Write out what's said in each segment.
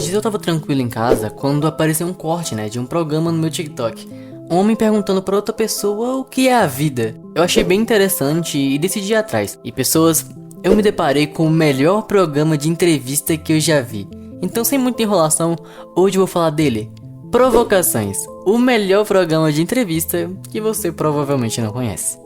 dias eu tava tranquilo em casa quando apareceu um corte, de um programa no meu TikTok. Um homem perguntando pra outra pessoa o que é a vida. Eu achei bem interessante e decidi ir atrás. E pessoas, eu me deparei com o melhor programa de entrevista que eu já vi. Então, sem muita enrolação, hoje eu vou falar dele. Provocações, o melhor programa de entrevista que você provavelmente não conhece.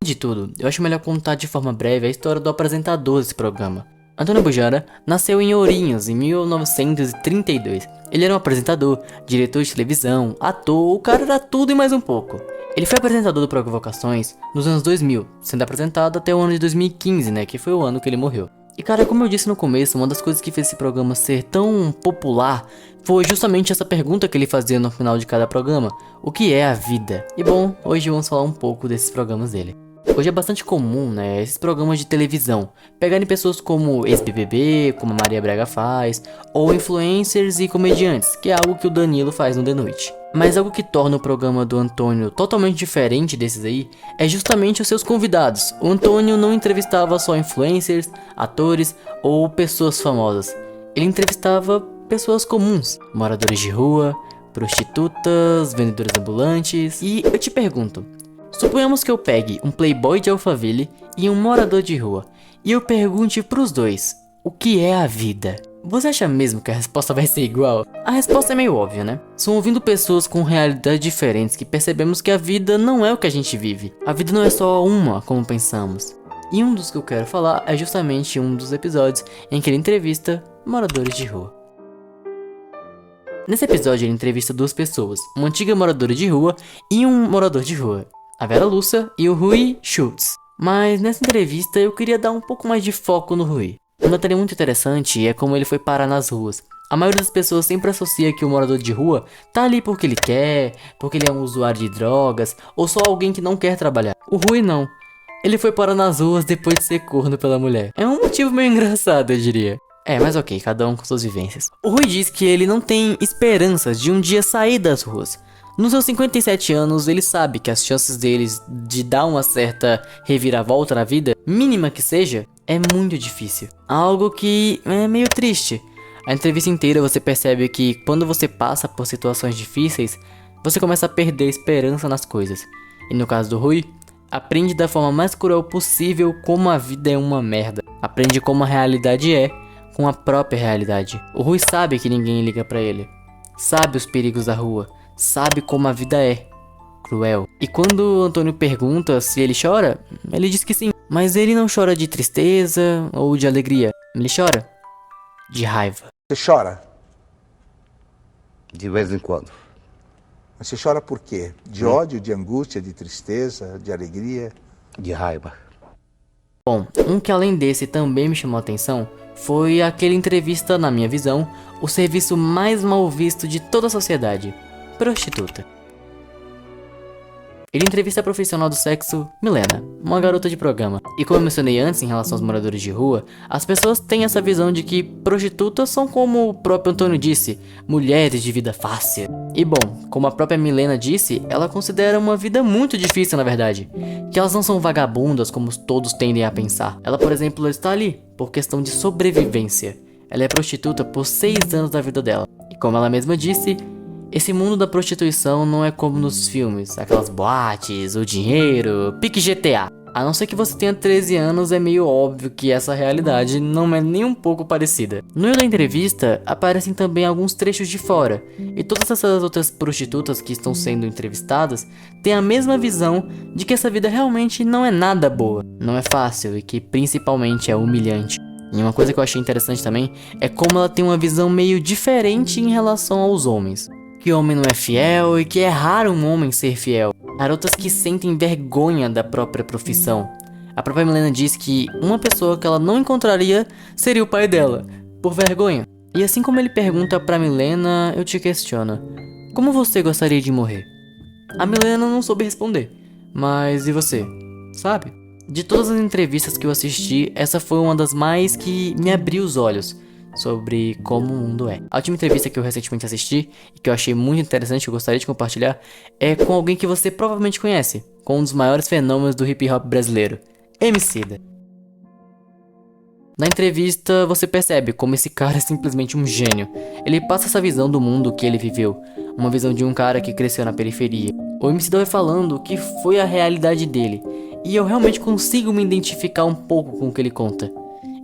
De tudo, eu acho melhor contar de forma breve a história do apresentador desse programa. Antônio Bujara nasceu em Ourinhos em 1932. Ele era um apresentador, diretor de televisão, ator, o cara era tudo e mais um pouco. Ele foi apresentador do Provocações nos anos 2000, sendo apresentado até o ano de 2015, que foi o ano que ele morreu. E cara, como eu disse no começo, uma das coisas que fez esse programa ser tão popular foi justamente essa pergunta que ele fazia no final de cada programa: o que é a vida? E bom, hoje vamos falar um pouco desses programas dele. Hoje é bastante comum, esses programas de televisão pegarem pessoas como ex-BBB, como a Maria Braga faz, ou influencers e comediantes, que é algo que o Danilo faz no The Noite. Mas algo que torna o programa do Antônio totalmente diferente desses aí é justamente os seus convidados. O Antônio não entrevistava só influencers, atores ou pessoas famosas. Ele entrevistava pessoas comuns, moradores de rua, prostitutas, vendedores ambulantes. E eu te pergunto, suponhamos que eu pegue um playboy de Alphaville e um morador de rua, e eu pergunte pros dois, o que é a vida? Você acha mesmo que a resposta vai ser igual? A resposta é meio óbvia, São ouvindo pessoas com realidades diferentes que percebemos que a vida não é o que a gente vive. A vida não é só uma, como pensamos. E um dos que eu quero falar é justamente um dos episódios em que ele entrevista moradores de rua. Nesse episódio ele entrevista duas pessoas, uma antiga moradora de rua e um morador de rua, a Vera Lúcia e o Rui Schultz. Mas nessa entrevista eu queria dar um pouco mais de foco no Rui. Um detalhe muito interessante é como ele foi parar nas ruas. A maioria das pessoas sempre associa que o morador de rua tá ali porque ele quer, porque ele é um usuário de drogas, ou só alguém que não quer trabalhar. O Rui não. Ele foi parar nas ruas depois de ser corno pela mulher. É um motivo meio engraçado, eu diria. Mas ok, cada um com suas vivências. O Rui diz que ele não tem esperanças de um dia sair das ruas. Nos seus 57 anos, ele sabe que as chances deles de dar uma certa reviravolta na vida, mínima que seja, é muito difícil. Algo que é meio triste. A entrevista inteira você percebe que quando você passa por situações difíceis, você começa a perder a esperança nas coisas. E no caso do Rui, aprende da forma mais cruel possível como a vida é uma merda. Aprende como a realidade é, com a própria realidade. O Rui sabe que ninguém liga pra ele. Sabe os perigos da rua. Sabe como a vida é cruel. E quando o Antônio pergunta se ele chora, ele diz que sim. Mas ele não chora de tristeza ou de alegria. Ele chora de raiva. Você chora? De vez em quando. Mas você chora por quê? De ódio, de angústia, de tristeza, de alegria? De raiva. Bom, um que além desse também me chamou a atenção foi aquele entrevista, na minha visão, o serviço mais mal visto de toda a sociedade: prostituta. Ele entrevista a profissional do sexo, Milena, uma garota de programa. E como eu mencionei antes em relação aos moradores de rua, as pessoas têm essa visão de que prostitutas são, como o próprio Antônio disse, mulheres de vida fácil. E bom, como a própria Milena disse, ela considera uma vida muito difícil na verdade. Que elas não são vagabundas como todos tendem a pensar. Ela, por exemplo, está ali por questão de sobrevivência. Ela é prostituta por 6 anos da vida dela. E como ela mesma disse, esse mundo da prostituição não é como nos filmes, aquelas boates, o dinheiro, pique GTA. A não ser que você tenha 13 anos, é meio óbvio que essa realidade não é nem um pouco parecida. No meio da entrevista, aparecem também alguns trechos de fora, e todas essas outras prostitutas que estão sendo entrevistadas têm a mesma visão de que essa vida realmente não é nada boa, não é fácil e que principalmente é humilhante. E uma coisa que eu achei interessante também é como ela tem uma visão meio diferente em relação aos homens. Que o homem não é fiel e que é raro um homem ser fiel. Garotas que sentem vergonha da própria profissão. A própria Milena diz que uma pessoa que ela não encontraria seria o pai dela, por vergonha. E assim como ele pergunta pra Milena, eu te questiono: como você gostaria de morrer? A Milena não soube responder. Mas e você? Sabe? De todas as entrevistas que eu assisti, essa foi uma das mais que me abriu os olhos sobre como o mundo é. A última entrevista que eu recentemente assisti e que eu achei muito interessante e eu gostaria de compartilhar é com alguém que você provavelmente conhece, com um dos maiores fenômenos do hip hop brasileiro, Emicida. Na entrevista, você percebe como esse cara é simplesmente um gênio. Ele passa essa visão do mundo que ele viveu, uma visão de um cara que cresceu na periferia. O Emicida vai falando que foi a realidade dele, e eu realmente consigo me identificar um pouco com o que ele conta.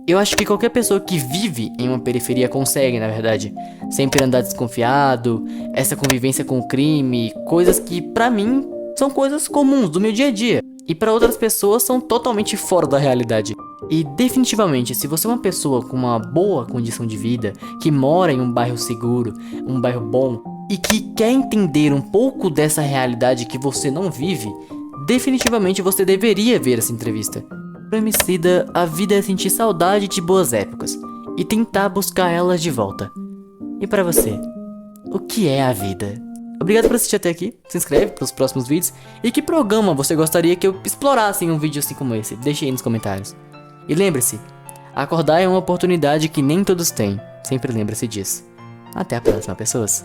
Eu acho que qualquer pessoa que vive em uma periferia consegue, na verdade, sempre andar desconfiado, essa convivência com o crime, coisas que pra mim são coisas comuns do meu dia a dia, e pra outras pessoas são totalmente fora da realidade. E definitivamente, se você é uma pessoa com uma boa condição de vida, que mora em um bairro seguro, um bairro bom, e que quer entender um pouco dessa realidade que você não vive, definitivamente você deveria ver essa entrevista. Pro Emicida, a vida é sentir saudade de boas épocas e tentar buscar elas de volta. E pra você, o que é a vida? Obrigado por assistir até aqui, se inscreve para os próximos vídeos e que programa você gostaria que eu explorasse em um vídeo assim como esse? Deixe aí nos comentários. E lembre-se, acordar é uma oportunidade que nem todos têm, sempre lembre-se disso. Até a próxima, pessoas!